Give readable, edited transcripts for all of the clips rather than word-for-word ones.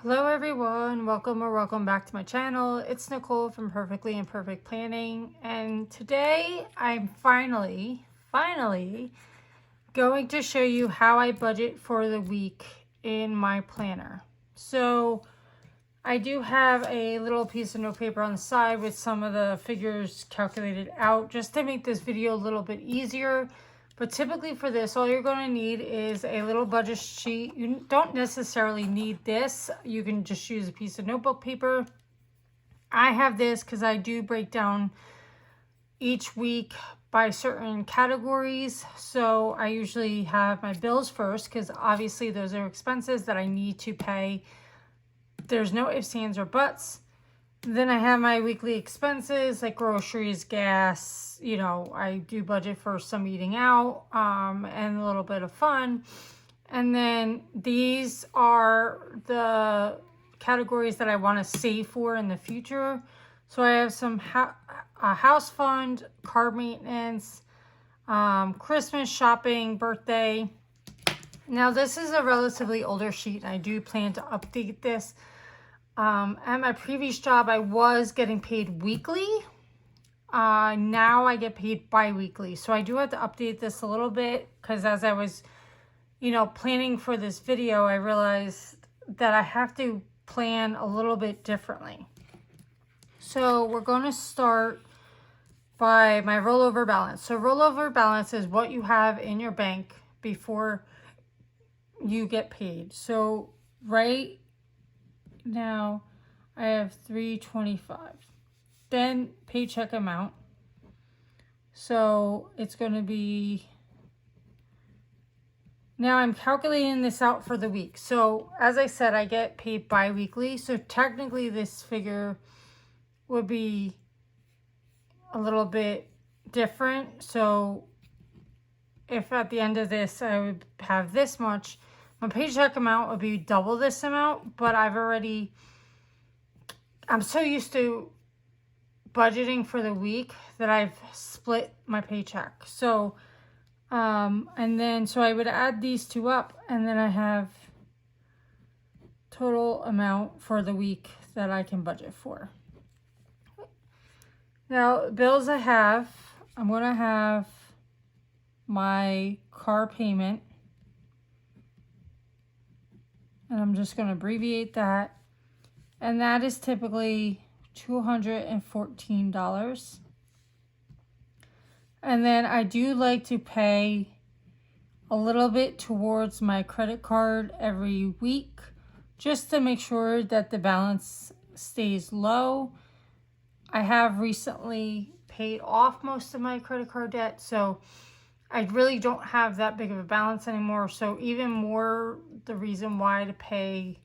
Hello everyone, welcome back to my channel. It's Nicole from Perfectly Imperfect Planning, and today I'm finally going to show you how I budget for the week in my planner. So I do have a little piece of note paper on the side with some of the figures calculated out just to make this video a little bit easier. But typically for this, all you're going to need is a little budget sheet. You don't necessarily need this. You can just use a piece of notebook paper. I have this because I do break down each week by certain categories. So I usually have my bills first because obviously those are expenses that I need to pay. There's no ifs, ands, or buts. Then I have my weekly expenses like groceries, gas, I do budget for some eating out and a little bit of fun. And then these are the categories that I want to save for in the future. So I have some house fund, car maintenance, Christmas shopping, birthday. Now this is a relatively older sheet. I do plan to update this. At my previous job, I was getting paid weekly. Now I get paid bi-weekly. So I do have to update this a little bit because as I was, planning for this video, I realized that I have to plan a little bit differently. So we're going to start by my rollover balance. So rollover balance is what you have in your bank before you get paid. So right now I have $325. Then paycheck amount. So it's going to be, now I'm calculating this out for the week. So as I said, I get paid bi-weekly. So technically this figure would be a little bit different. So if at the end of this I would have this much, my paycheck amount would be double this amount, but I'm so used to budgeting for the week that I've split my paycheck. So, so I would add these two up, and then I have total amount for the week that I can budget for. Now, bills I'm going to have my car payment. And I'm just going to abbreviate that. And that is typically $214. And then I do like to pay a little bit towards my credit card every week just to make sure that the balance stays low. I have recently paid off most of my credit card debt, so I really don't have that big of a balance anymore. So even more the reason why to pay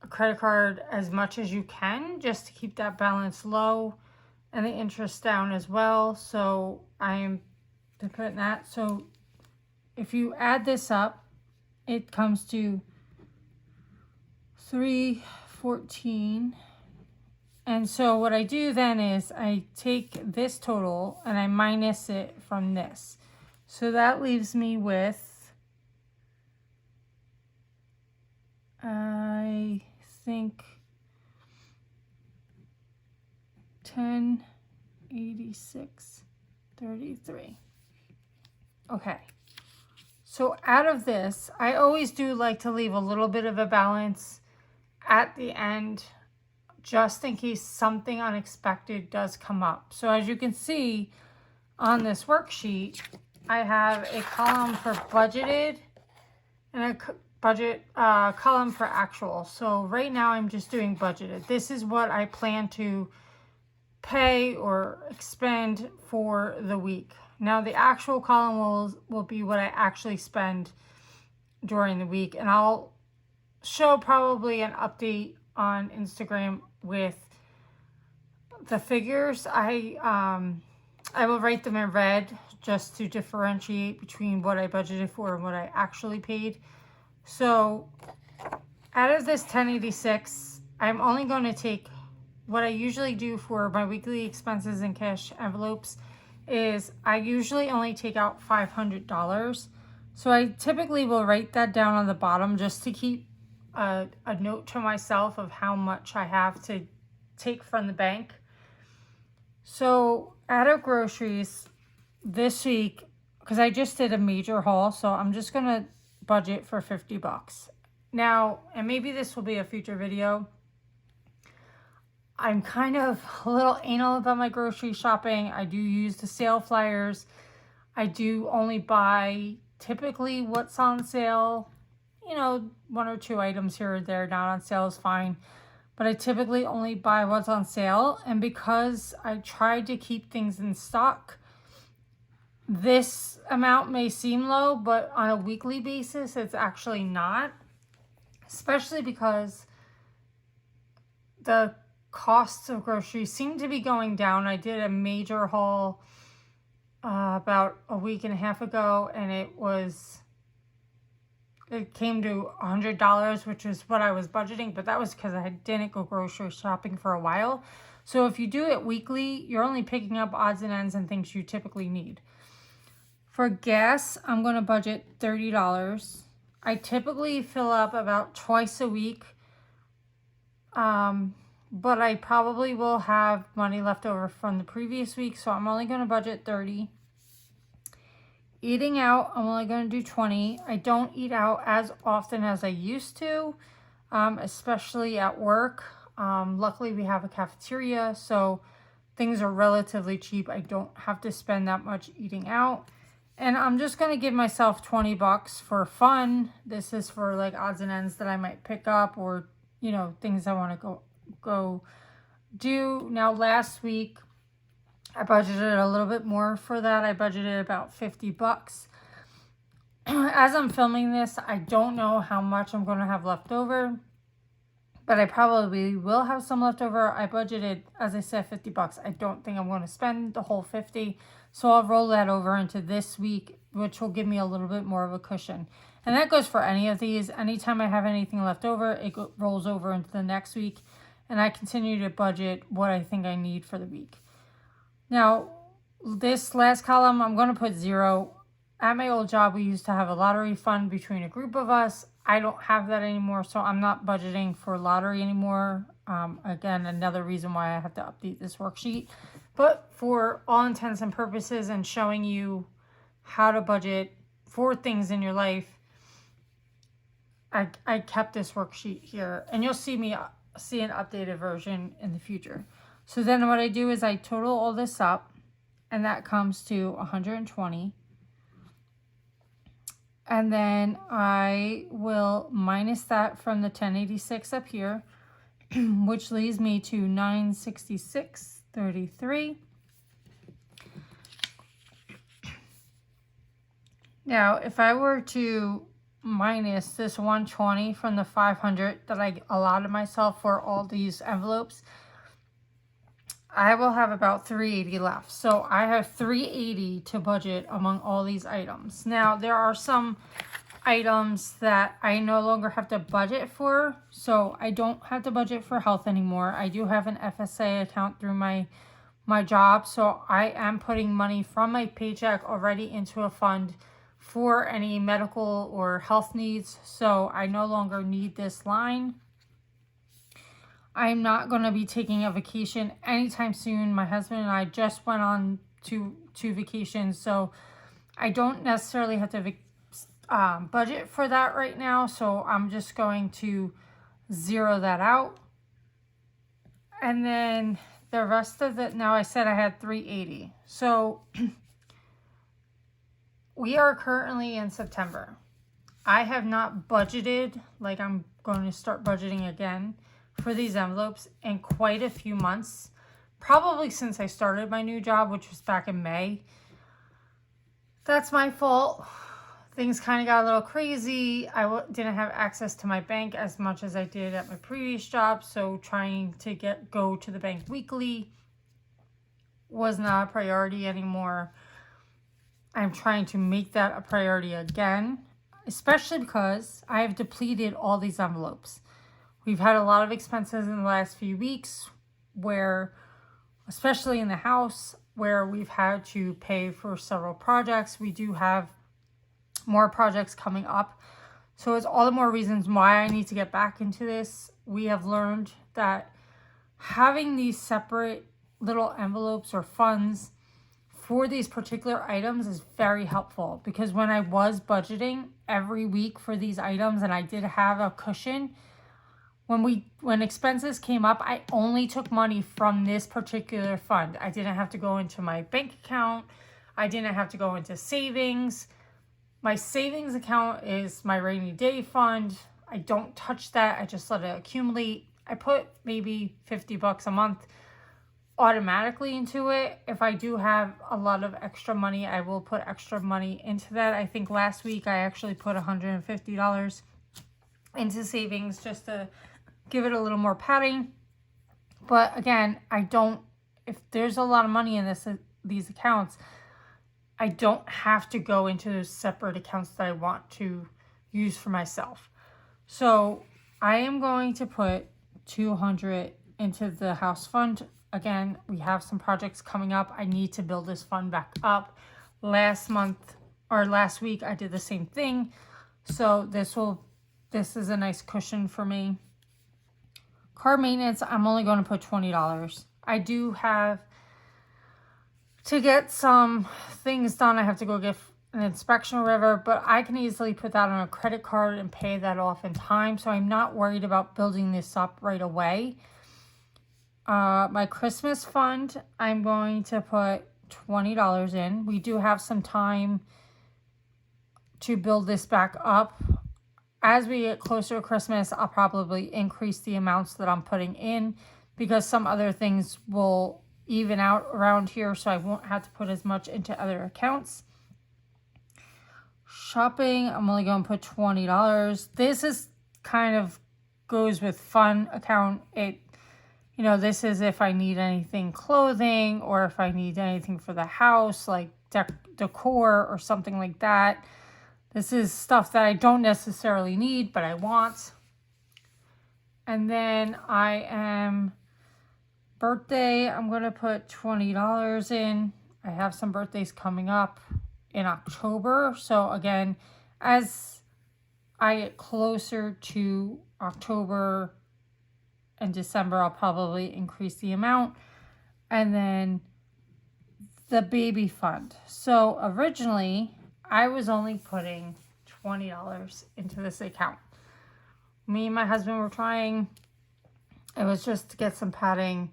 a credit card as much as you can just to keep that balance low and the interest down as well. So I am putting that. So if you add this up, it comes to $314. And so what I do then is I take this total and I minus it from this. So that leaves me with, I think, $1086.33. Okay. So out of this, I always do like to leave a little bit of a balance at the end, just in case something unexpected does come up. So as you can see on this worksheet, I have a column for budgeted and a budget column for actual. So right now I'm just doing budgeted. This is what I plan to pay or expend for the week. Now the actual column will be what I actually spend during the week, and I'll show probably an update on Instagram with the figures. I will write them in red just to differentiate between what I budgeted for and what I actually paid. So out of this 1086, I'm only going to take what I usually do for my weekly expenses and cash envelopes is I usually only take out $500. So I typically will write that down on the bottom just to keep a note to myself of how much I have to take from the bank. So out of groceries this week, because I just did a major haul, so I'm just going to budget for $50. Now, and maybe this will be a future video, I'm kind of a little anal about my grocery shopping. I do use the sale flyers. I do only buy typically what's on sale. You know, 1 or 2 items here or there, not on sale is fine. But I typically only buy what's on sale. And because I try to keep things in stock, this amount may seem low, but on a weekly basis, it's actually not. Especially because the costs of groceries seem to be going down. I did a major haul about a week and a half ago, and it came to $100, which is what I was budgeting, but that was because I didn't go grocery shopping for a while. So if you do it weekly, you're only picking up odds and ends and things you typically need. For gas, I'm going to budget $30. I typically fill up about twice a week, but I probably will have money left over from the previous week, so I'm only going to budget $30. Eating out, I'm only going to do $20. I don't eat out as often as I used to, especially at work. Luckily, we have a cafeteria, so things are relatively cheap. I don't have to spend that much eating out. And I'm just going to give myself $20 for fun. This is for like odds and ends that I might pick up, or, you know, things I want to go do. Now, last week, I budgeted a little bit more for that. I budgeted about $50. As I'm filming this, I don't know how much I'm going to have left over, but I probably will have some left over. I budgeted, as I said, $50. I don't think I'm going to spend the whole $50, so I'll roll that over into this week, which will give me a little bit more of a cushion. And that goes for any of these. Anytime I have anything left over, it rolls over into the next week, and I continue to budget what I think I need for the week. Now, this last column, I'm going to put 0. At my old job, we used to have a lottery fund between a group of us. I don't have that anymore, so I'm not budgeting for lottery anymore. Again, another reason why I have to update this worksheet. But for all intents and purposes and showing you how to budget for things in your life, I kept this worksheet here. And you'll see an updated version in the future. So then what I do is I total all this up, and that comes to 120. And then I will minus that from the 1086 up here, which leaves me to 966.33. Now, if I were to minus this 120 from the 500 that I allotted myself for all these envelopes, I will have about $380 left. So I have $380 to budget among all these items. Now, there are some items that I no longer have to budget for. So I don't have to budget for health anymore. I do have an FSA account through my job. So I am putting money from my paycheck already into a fund for any medical or health needs. So I no longer need this line. I'm not going to be taking a vacation anytime soon. My husband and I just went on two vacations, so I don't necessarily have to budget for that right now. So I'm just going to zero that out. And then the rest of it, now I said I had 380. So we are currently in September. I have not budgeted, like I'm going to start budgeting again for these envelopes in quite a few months, probably since I started my new job, which was back in May. That's my fault. Things kind of got a little crazy. I didn't have access to my bank as much as I did at my previous job, so trying to go to the bank weekly was not a priority anymore. I'm trying to make that a priority again, especially because I have depleted all these envelopes. We've had a lot of expenses in the last few weeks where, especially in the house, where we've had to pay for several projects. We do have more projects coming up. So it's all the more reasons why I need to get back into this. We have learned that having these separate little envelopes or funds for these particular items is very helpful, because when I was budgeting every week for these items and I did have a cushion, when expenses came up, I only took money from this particular fund. I didn't have to go into my bank account. I didn't have to go into savings. My savings account is my rainy day fund. I don't touch that. I just let it accumulate. I put maybe $50 a month automatically into it. If I do have a lot of extra money, I will put extra money into that. I think last week I actually put $150 into savings just to give it a little more padding. But again, if there's a lot of money in these accounts, I don't have to go into those separate accounts that I want to use for myself. So I am going to put $200 into the house fund. Again, we have some projects coming up. I need to build this fund back up. Last week I did the same thing. So this is a nice cushion for me. Car maintenance, I'm only going to put $20. I do have to get some things done. I have to go get an inspection or whatever, but I can easily put that on a credit card and pay that off in time. So I'm not worried about building this up right away. My Christmas fund, I'm going to put $20 in. We do have some time to build this back up. As we get closer to Christmas, I'll probably increase the amounts that I'm putting in, because some other things will even out around here, so I won't have to put as much into other accounts. Shopping, I'm only going to put $20. This is kind of goes with fun account. This is if I need anything clothing, or if I need anything for the house, like decor or something like that. This is stuff that I don't necessarily need, but I want. And then birthday, I'm going to put $20 in. I have some birthdays coming up in October. So again, as I get closer to October and December, I'll probably increase the amount. And then the baby fund. So originally, I was only putting $20 into this account. Me and my husband were trying. It was just to get some padding.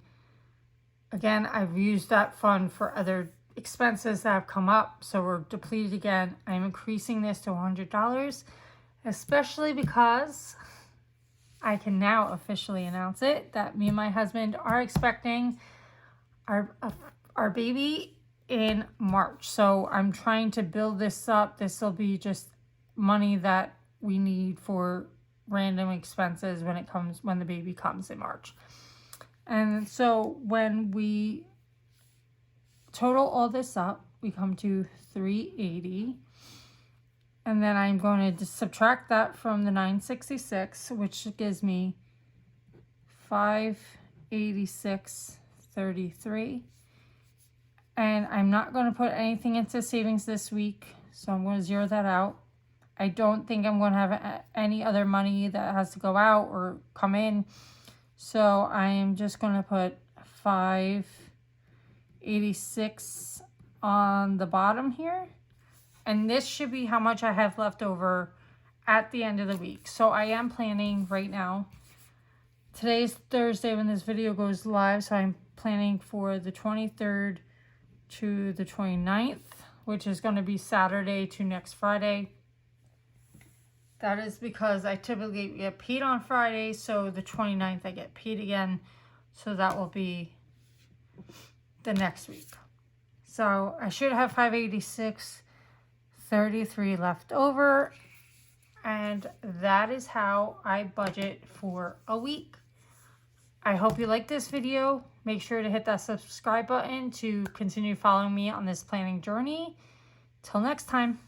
Again, I've used that fund for other expenses that have come up, so we're depleted again. I'm increasing this to $100, especially because I can now officially announce it that me and my husband are expecting our baby in March. So I'm trying to build this up. This will be just money that we need for random expenses when the baby comes in March. And so when we total all this up, we come to $380. And then I'm going to subtract that from the $966, which gives me $586.33. And I'm not going to put anything into savings this week, so I'm going to zero that out. I don't think I'm going to have any other money that has to go out or come in. So I am just going to put $586 on the bottom here. And this should be how much I have left over at the end of the week. So I am planning right now. Today's Thursday when this video goes live. So I'm planning for the 23rd to the 29th, which is going to be Saturday to next Friday. That is because I typically get paid on Friday. So the 29th I get paid again. So that will be the next week. So I should have $586.33 left over, and that is how I budget for a week. I hope you like this video. Make sure to hit that subscribe button to continue following me on this planning journey. Till next time.